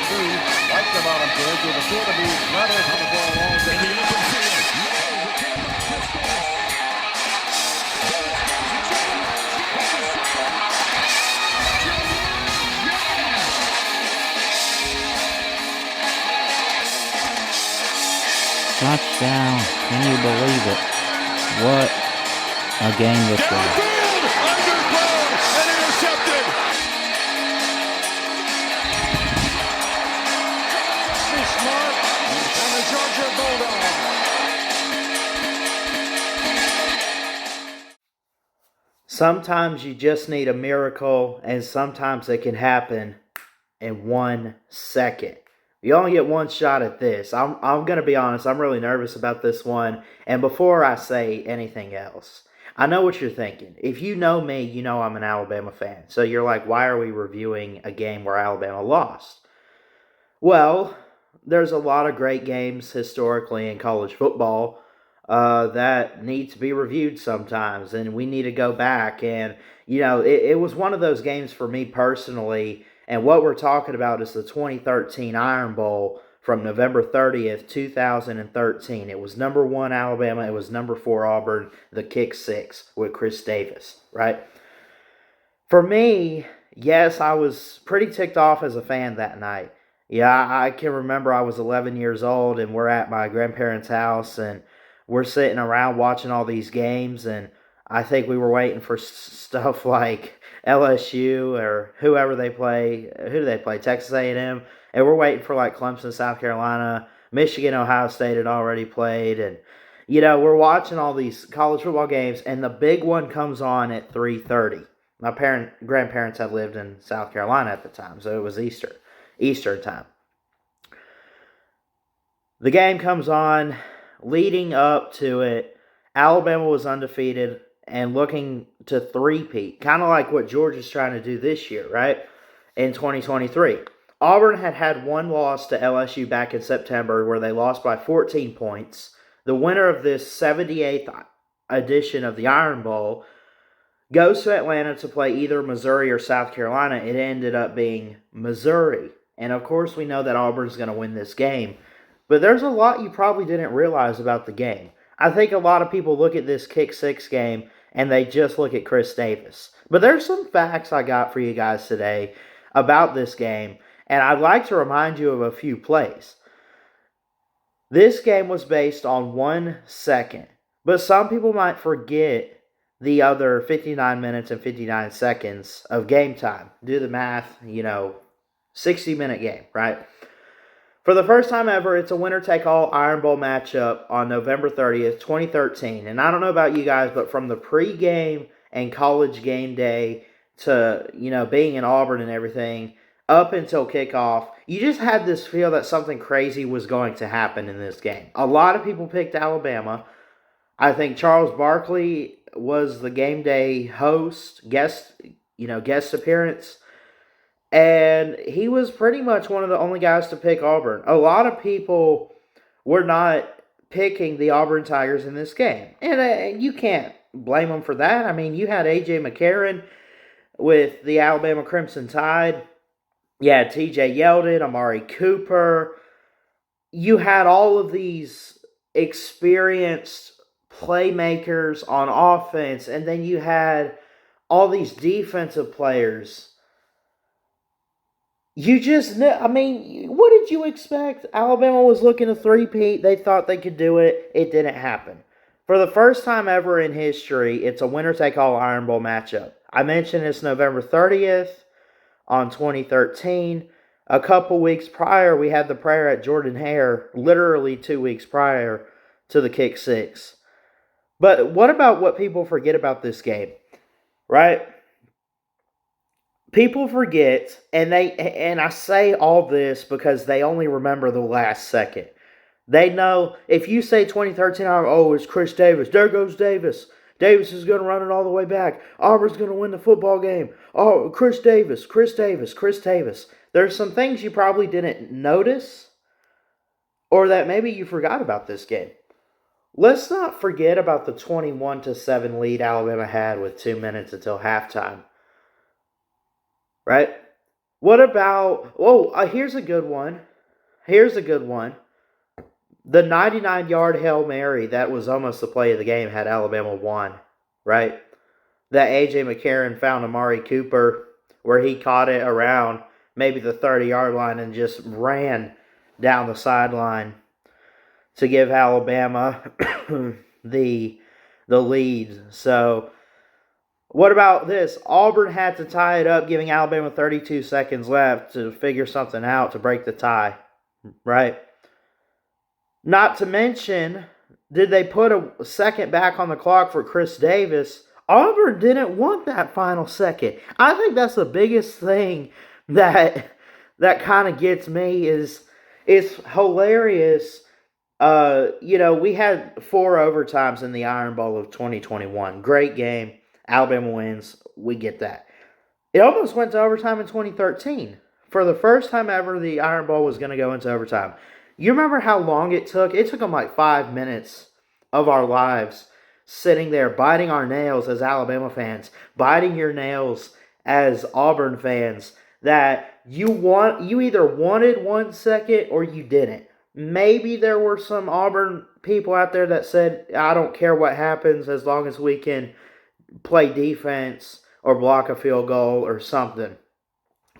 Like the bottom kids with a sort of be rather on the ball along in the open field. Touchdown. Can you believe it? What a game this was. Downfield, underthrown, and intercepted. Be smart, and the Georgia Bulldogs. Sometimes you just need a miracle, and sometimes it can happen in 1 second. You only get one shot at this. I'm going to be honest, I'm really nervous about this one. And before I say anything else, I know what you're thinking. If you know me, you know I'm an Alabama fan. So you're like, why are we reviewing a game where Alabama lost? Well, there's a lot of great games historically in college football that need to be reviewed sometimes, and we need to go back. And, it was one of those games for me personally. And what we're talking about is the 2013 Iron Bowl from November 30th, 2013. It was number 1 Alabama. It was number 4 Auburn, the kick 6 with Chris Davis, right? For me, yes, I was pretty ticked off as a fan that night. Yeah, I can remember I was 11 years old, and we're at my grandparents' house, and we're sitting around watching all these games, and I think we were waiting for stuff like LSU or whoever they play. Who do they play? Texas A&M. And we're waiting for like Clemson, South Carolina. Michigan, Ohio State had already played. And, we're watching all these college football games, and the big one comes on at 3:30. My grandparents had lived in South Carolina at the time, so it was Eastern time. The game comes on. Leading up to it, Alabama was undefeated and looking to three-peat, kind of like what Georgia's trying to do this year, right, in 2023. Auburn had one loss to LSU back in September where they lost by 14 points. The winner of this 78th edition of the Iron Bowl goes to Atlanta to play either Missouri or South Carolina. It ended up being Missouri. And, of course, we know that Auburn's going to win this game. But there's a lot you probably didn't realize about the game. I think a lot of people look at this kick 6 game and they just look at Chris Davis. But there's some facts I got for you guys today about this game, and I'd like to remind you of a few plays. This game was based on 1 second, but some people might forget the other 59 minutes and 59 seconds of game time. Do the math, 60-minute game, right? For the first time ever, it's a winner-take-all Iron Bowl matchup on November 30th, 2013. And I don't know about you guys, but from the pregame and college game day to, being in Auburn and everything, up until kickoff, you just had this feel that something crazy was going to happen in this game. A lot of people picked Alabama. I think Charles Barkley was the game day host, guest appearance. And he was pretty much one of the only guys to pick Auburn. A lot of people were not picking the Auburn Tigers in this game. And you can't blame them for that. I mean, you had A.J. McCarron with the Alabama Crimson Tide. You had T.J. Yeldon, Amari Cooper. You had all of these experienced playmakers on offense. And then you had all these defensive players. What did you expect? Alabama was looking to three-peat. They thought they could do it. It didn't happen. For the first time ever in history, it's a winner-take-all Iron Bowl matchup. I mentioned it's November 30th on 2013. A couple weeks prior, we had the prayer at Jordan-Hare, literally 2 weeks prior to the kick 6. But what about what people forget about this game, right? People forget, and I say all this because they only remember the last second. They know, if you say 2013, it's Chris Davis. There goes Davis. Davis is going to run it all the way back. Auburn's going to win the football game. Oh, Chris Davis. There's some things you probably didn't notice, or that maybe you forgot about this game. Let's not forget about the 21-7 lead Alabama had with 2 minutes until halftime. Right? What about, here's a good one. Here's a good one. The 99-yard Hail Mary that was almost the play of the game had Alabama won, right? That A.J. McCarron found Amari Cooper where he caught it around maybe the 30-yard line and just ran down the sideline to give Alabama the lead. So, what about this? Auburn had to tie it up, giving Alabama 32 seconds left to figure something out to break the tie, right? Not to mention, did they put a second back on the clock for Chris Davis? Auburn didn't want that final second. I think that's the biggest thing that kind of gets me is it's hilarious. We had 4 overtimes in the Iron Bowl of 2021. Great game. Alabama wins. We get that. It almost went to overtime in 2013. For the first time ever, the Iron Bowl was going to go into overtime. You remember how long it took? It took them like 5 minutes of our lives sitting there biting our nails as Alabama fans, biting your nails as Auburn fans, that you either wanted 1 second or you didn't. Maybe there were some Auburn people out there that said, I don't care what happens as long as we can play defense or block a field goal or something.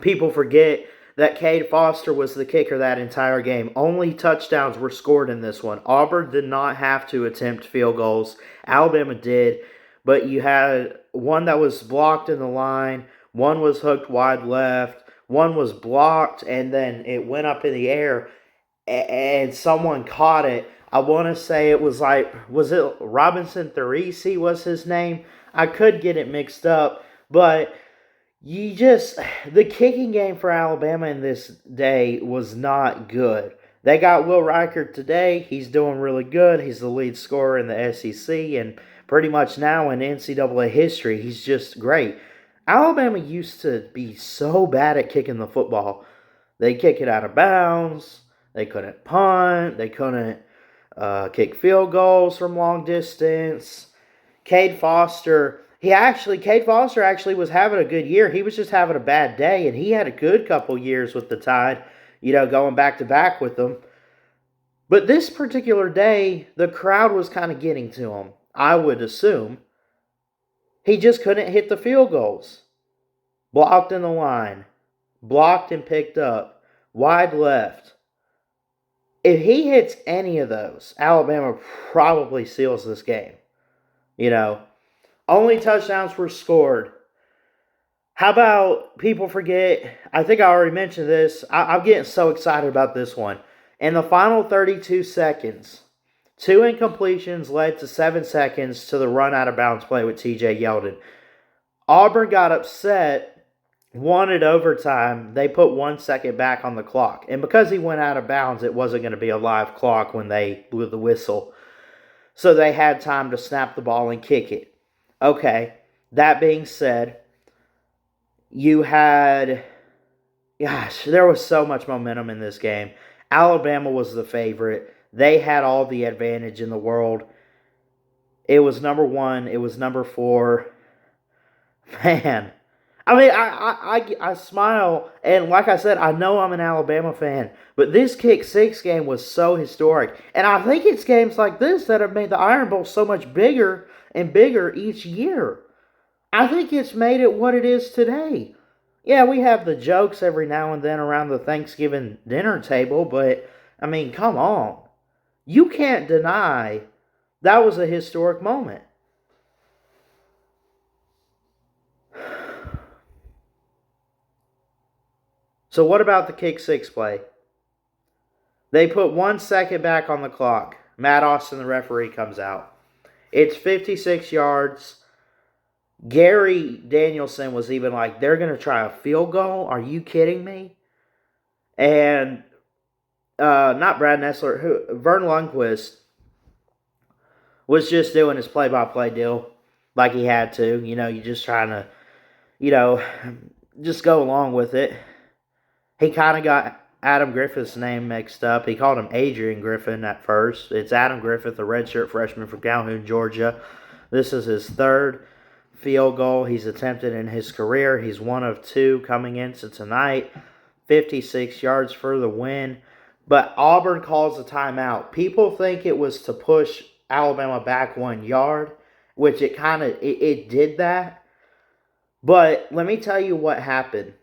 People forget that Cade Foster was the kicker that entire game. Only touchdowns were scored in this one. Auburn did not have to attempt field goals. Alabama did, but you had one that was blocked in the line, one was hooked wide left, one was blocked, and then it went up in the air, and someone caught it. I want to say it was was it Robinson Therese was his name? I could get it mixed up, but the kicking game for Alabama in this day was not good. They got Will Reichert today. He's doing really good. He's the lead scorer in the SEC, and pretty much now in NCAA history, he's just great. Alabama used to be so bad at kicking the football. They kick it out of bounds. They couldn't punt. They couldn't kick field goals from long distance. Cade Foster actually was having a good year. He was just having a bad day, and he had a good couple years with the Tide, going back to back with them. But this particular day, the crowd was kind of getting to him, I would assume. He just couldn't hit the field goals. Blocked in the line. Blocked and picked up. Wide left. If he hits any of those, Alabama probably seals this game. Only touchdowns were scored. How about people forget? I think I already mentioned this. I'm getting so excited about this one. In the final 32 seconds, 2 incompletions led to 7 seconds to the run out of bounds play with TJ Yeldon. Auburn got upset, wanted overtime. They put 1 second back on the clock. And because he went out of bounds, it wasn't going to be a live clock when they blew the whistle. So they had time to snap the ball and kick it. Okay, that being said, there was so much momentum in this game. Alabama was the favorite. They had all the advantage in the world. It was number 1. It was number 4. Man, I mean, I smile, and like I said, I know I'm an Alabama fan, but this Kick 6 game was so historic. And I think it's games like this that have made the Iron Bowl so much bigger and bigger each year. I think it's made it what it is today. Yeah, we have the jokes every now and then around the Thanksgiving dinner table, but, I mean, come on. You can't deny that was a historic moment. So what about the Kick 6 play? They put 1 second back on the clock. Matt Austin, the referee, comes out. It's 56 yards. Gary Danielson was even like, they're going to try a field goal? Are you kidding me? And not Brad Nessler, Vern Lundquist was just doing his play-by-play deal like he had to. You're just trying to, just go along with it. He kind of got Adam Griffith's name mixed up. He called him Adrian Griffin at first. It's Adam Griffith, a redshirt freshman from Calhoun, Georgia. This is his third field goal he's attempted in his career. He's one of two coming into tonight. 56 yards for the win. But Auburn calls a timeout. People think it was to push Alabama back 1 yard, which it did that. But let me tell you what happened.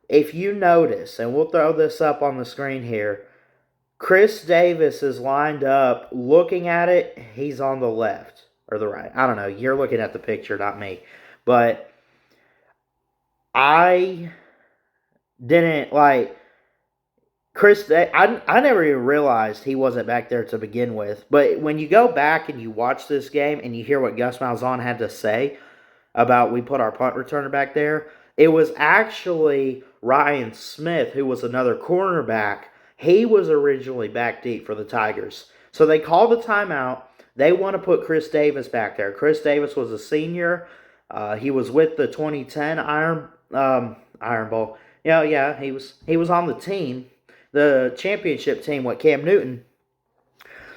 If you notice, and we'll throw this up on the screen here, Chris Davis is lined up looking at it. He's on the left or the right. I don't know. You're looking at the picture, not me. But I didn't like Chris. I never even realized he wasn't back there to begin with. But when you go back and you watch this game and you hear what Gus Malzahn had to say about we put our punt returner back there, it was actually Ryan Smith, who was another cornerback. He was originally back deep for the Tigers. So they called the timeout. They want to put Chris Davis back there. Chris Davis was a senior. He was with the 2010 Iron Bowl. Yeah, he was on the team, the championship team with Cam Newton.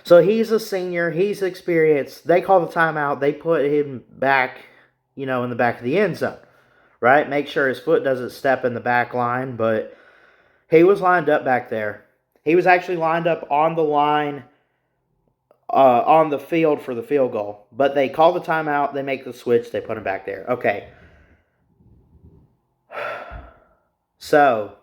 So he's a senior. He's experienced. They call the timeout. They put him back, in the back of the end zone, right? Make sure his foot doesn't step in the back line, but he was lined up back there. He was actually lined up on the line, on the field for the field goal. But they call the timeout, they make the switch, they put him back there. Okay. So,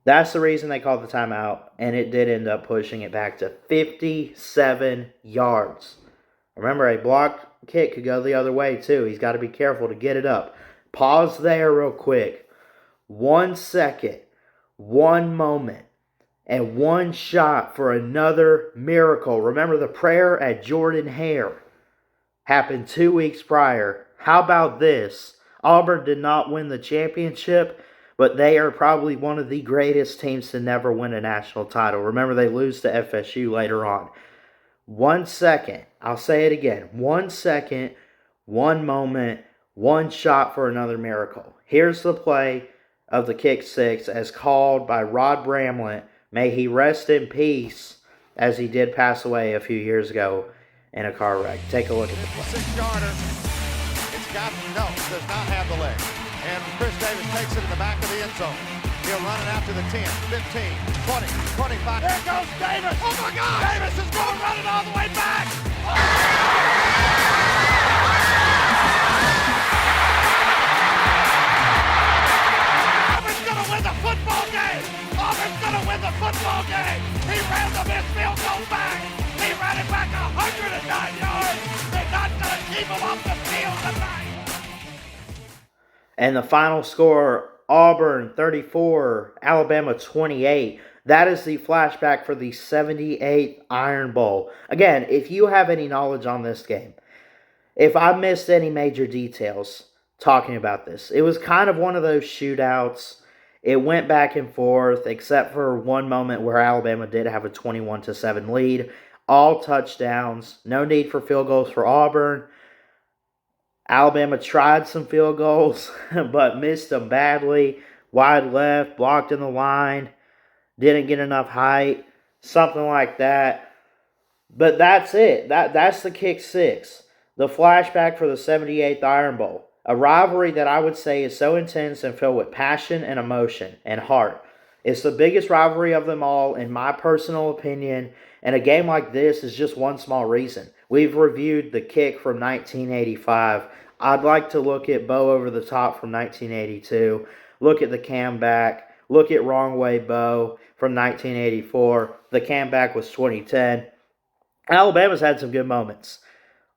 that's the reason they called the timeout, and it did end up pushing it back to 57 yards. Remember, a block kick could go the other way, too. He's got to be careful to get it up. Pause there real quick. 1 second, 1 moment, and 1 shot for another miracle. Remember, the prayer at Jordan Hare happened 2 weeks prior. How about this? Auburn did not win the championship, but they are probably one of the greatest teams to never win a national title. Remember, they lose to FSU later on. 1 second. I'll say it again. 1 second, 1 moment, 1 shot for another miracle. Here's the play of the kick six as called by Rod Bramlett. May he rest in peace, as he did pass away a few years ago in a car wreck. Take a look at the play. 6-yarder. Does not have the leg. And Chris Davis takes it in the back of the end zone. He'll run it out to the 10, 15, 20, 25. There goes Davis. Oh my God! Davis is going to run it all the way back. Auburn's going to win the football game. Auburn's going to win the football game. He ran the missed field goal back. He ran it back 109 yards. They're not going to keep him off the field tonight. And the final score, Auburn 34, Alabama 28. That is the flashback for the 78th Iron Bowl. Again, if you have any knowledge on this game, if I missed any major details talking about this, it was kind of one of those shootouts. It went back and forth, except for one moment where Alabama did have a 21-7 lead. All touchdowns. No need for field goals for Auburn. Alabama tried some field goals, but missed them badly. Wide left, blocked in the line, didn't get enough height, something like that. But that's it. That's the kick six. The flashback for the 78th Iron Bowl. A rivalry that I would say is so intense and filled with passion and emotion and heart. It's the biggest rivalry of them all, in my personal opinion, and a game like this is just one small reason. We've reviewed the kick from 1985. I'd like to look at Bo over the top from 1982. Look at the cam back. Look at Wrong Way Bo from 1984. The cam back was 2010. Alabama's had some good moments.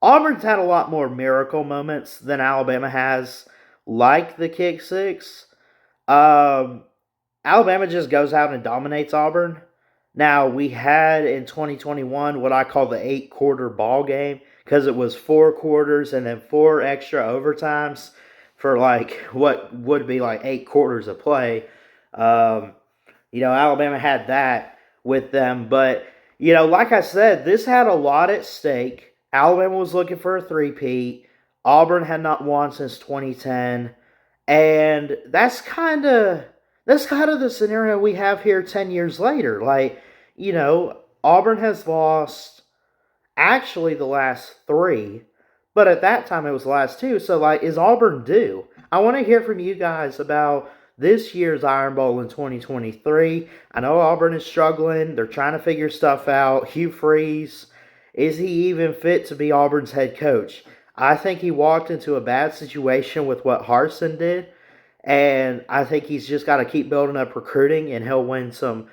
Auburn's had a lot more miracle moments than Alabama has, like the kick six. Alabama just goes out and dominates Auburn. Now, we had in 2021 what I call the 8-quarter ball game, because it was 4 quarters and then 4 extra overtimes for what would be 8 quarters of play. Alabama had that with them. But, like I said, this had a lot at stake. Alabama was looking for a three-peat. Auburn had not won since 2010. And that's kind of the scenario we have here 10 years later. Auburn has lost actually the last 3, But at that time, it was the last two. So, like, is Auburn due? I want to hear from you guys about this year's Iron Bowl in 2023. I know Auburn is struggling. They're trying to figure stuff out. Hugh Freeze, is he even fit to be Auburn's head coach? I think he walked into a bad situation with what Harsin did. And I think he's just got to keep building up recruiting, and he'll win some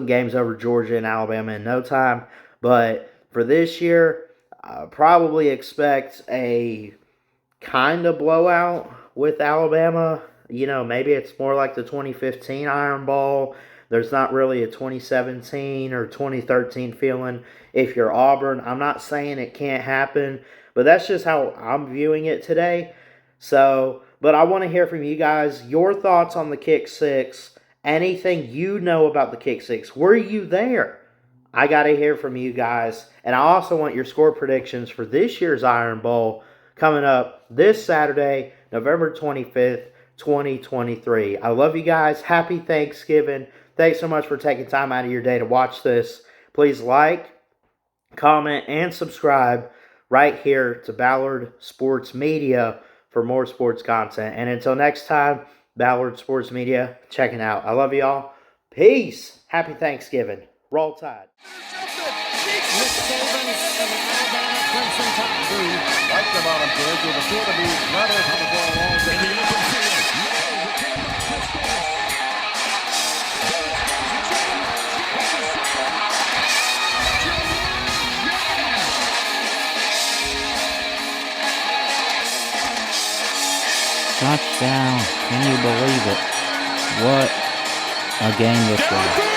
games over Georgia and Alabama in no time. But for this year, I probably expect a kind of blowout with Alabama. You know, maybe it's more like the 2015 Iron Bowl. There's not really a 2017 or 2013 feeling if you're Auburn. I'm not saying it can't happen, but that's just how I'm viewing it today. So, but I want to hear from you guys, your thoughts on the kick six, anything you know about the kick six. Were you there? I got to hear from you guys. And I also want your score predictions for this year's Iron Bowl coming up this Saturday, November 25th, 2023. I love you guys. Happy Thanksgiving. Thanks so much for taking time out of your day to watch this. Please like, comment, and subscribe right here to Ballard Sports Media for more sports content. And until next time, Ballard Sports Media, checking out. I love y'all. Peace. Happy Thanksgiving. Roll Tide. Like the Volunteers, with a sure to be rather comfortable along the open field. Touchdown. Can you believe it? What a game this was.